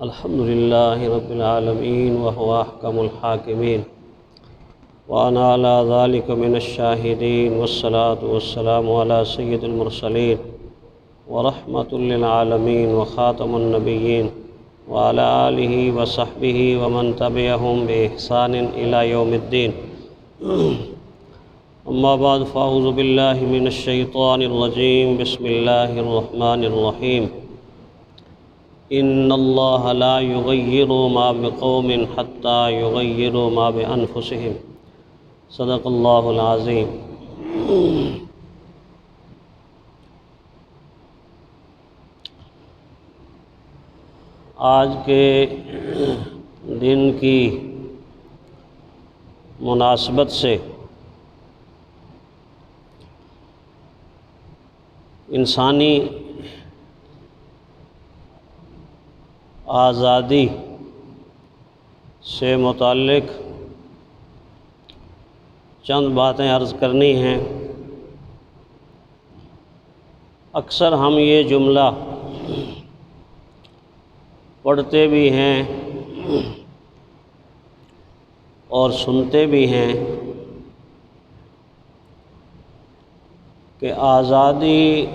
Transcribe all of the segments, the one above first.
الحمد لله رب العالمين وهو أحكم الحاكمين وأنا على ذلك من الشاهدين والصلاة والسلام على سيد المرسلين ورحمة للعالمين وخاتم النبيين وعلى آله وصحبه ومن تبعهم بإحسان إلى يوم الدين. أما بعد فأعوذ بالله من الشيطان الرجيم. بسم الله الرحمن الرحيم. إن الله لا يغير ما بقوم حتى يغيروا ما بأنفسهم. صدق اللہ العظیم. آج کے دن کی مناسبت سے انسانی آزادی سے متعلق چند باتیں عرض کرنی ہیں. اکثر ہم یہ جملہ پڑھتے بھی ہیں اور سنتے بھی ہیں کہ آزادی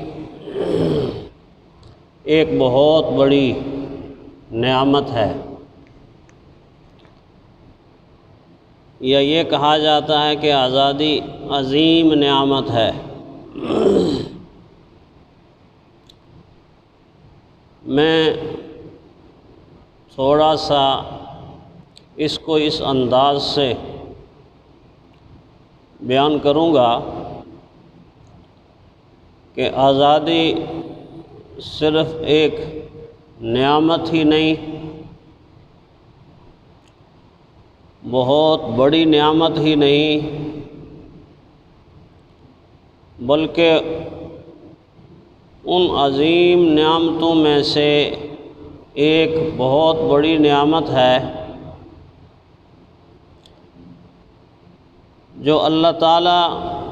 ایک بہت بڑی نعمت ہے، یا یہ کہا جاتا ہے کہ آزادی عظیم نعمت ہے. میں تھوڑا سا اس کو اس انداز سے بیان کروں گا کہ آزادی صرف ایک نعمت ہی نہیں، بہت بڑی نعمت ہی نہیں، بلکہ ان عظیم نعمتوں میں سے ایک بہت بڑی نعمت ہے جو اللہ تعالیٰ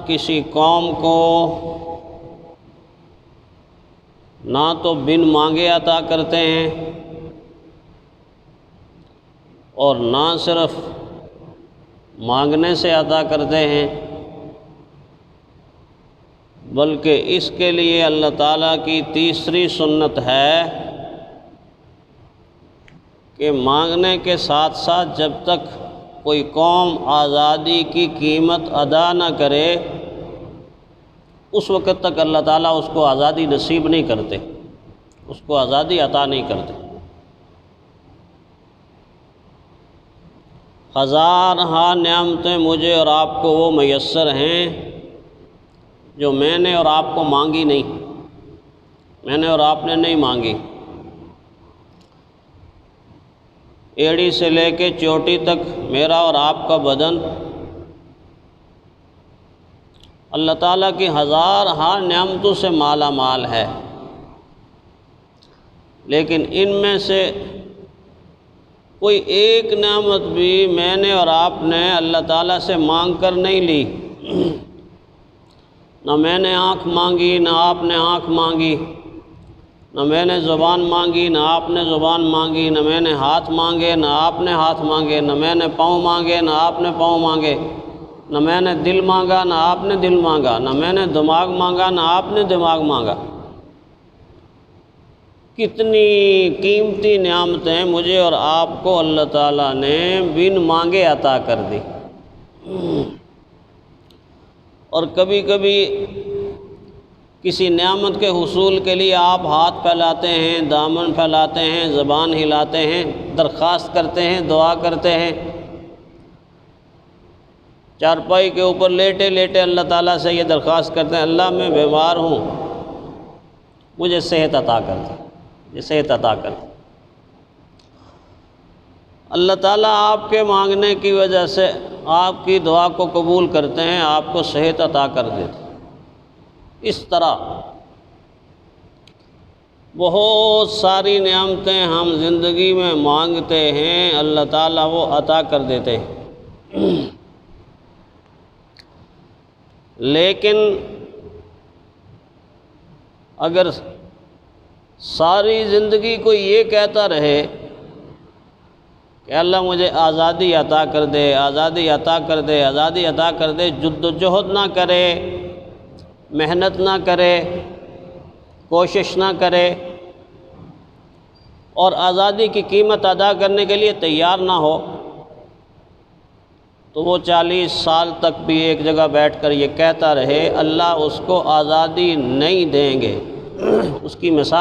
کسی قوم کو نہ تو بن مانگے عطا کرتے ہیں اور نہ صرف مانگنے سے عطا کرتے ہیں، بلکہ اس کے لیے اللہ تعالیٰ کی تیسری سنت ہے کہ مانگنے کے ساتھ ساتھ جب تک کوئی قوم آزادی کی قیمت ادا نہ کرے اس وقت تک اللہ تعالیٰ اس کو آزادی نصیب نہیں کرتے، اس کو آزادی عطا نہیں کرتے. ہزارہا نعمتیں مجھے اور آپ کو وہ میسر ہیں جو میں نے اور آپ کو مانگی نہیں، میں نے اور آپ نے نہیں مانگی. ایڑی سے لے کے چوٹی تک میرا اور آپ کا بدن اللہ تعالیٰ کی ہزارہا نعمتوں سے مالا مال ہے، لیکن ان میں سے کوئی ایک نعمت بھی میں نے اور آپ نے اللہ تعالیٰ سے مانگ کر نہیں لی. نہ میں نے آنکھ مانگی، نہ آپ نے آنکھ مانگی، نہ میں نے زبان مانگی، نہ آپ نے زبان مانگی، نہ میں نے ہاتھ مانگے، نہ آپ نے ہاتھ مانگے، نہ میں نے پاؤں مانگے، نہ آپ نے پاؤں مانگے، نہ میں نے دل مانگا، نہ آپ نے دل مانگا، نہ میں نے دماغ مانگا، نہ آپ نے دماغ مانگا. کتنی قیمتی نعمتیں مجھے اور آپ کو اللہ تعالیٰ نے بن مانگے عطا کر دی. اور کبھی کبھی کسی نعمت کے حصول کے لیے آپ ہاتھ پھیلاتے ہیں، دامن پھیلاتے ہیں، زبان ہلاتے ہیں، درخواست کرتے ہیں، دعا کرتے ہیں. چارپائی کے اوپر لیٹے لیٹے اللہ تعالیٰ سے یہ درخواست کرتے ہیں، اللہ میں بیمار ہوں، مجھے صحت عطا کر دے، مجھے صحت عطا کر دے. اللہ تعالیٰ آپ کے مانگنے کی وجہ سے آپ کی دعا کو قبول کرتے ہیں، آپ کو صحت عطا کر دیتے ہیں. اس طرح بہت ساری نعمتیں ہم زندگی میں مانگتے ہیں، اللہ تعالیٰ وہ عطا کر دیتے ہیں. لیکن اگر ساری زندگی کوئی یہ کہتا رہے کہ اللہ مجھے آزادی عطا کر دے، آزادی عطا کر دے، آزادی عطا کر دے، جد و جہد نہ کرے، محنت نہ کرے، کوشش نہ کرے، اور آزادی کی قیمت ادا کرنے کے لیے تیار نہ ہو، تو وہ 40 سال تک بھی ایک جگہ بیٹھ کر یہ کہتا رہے اللہ اس کو آزادی نہیں دیں گے۔ اس کی مثال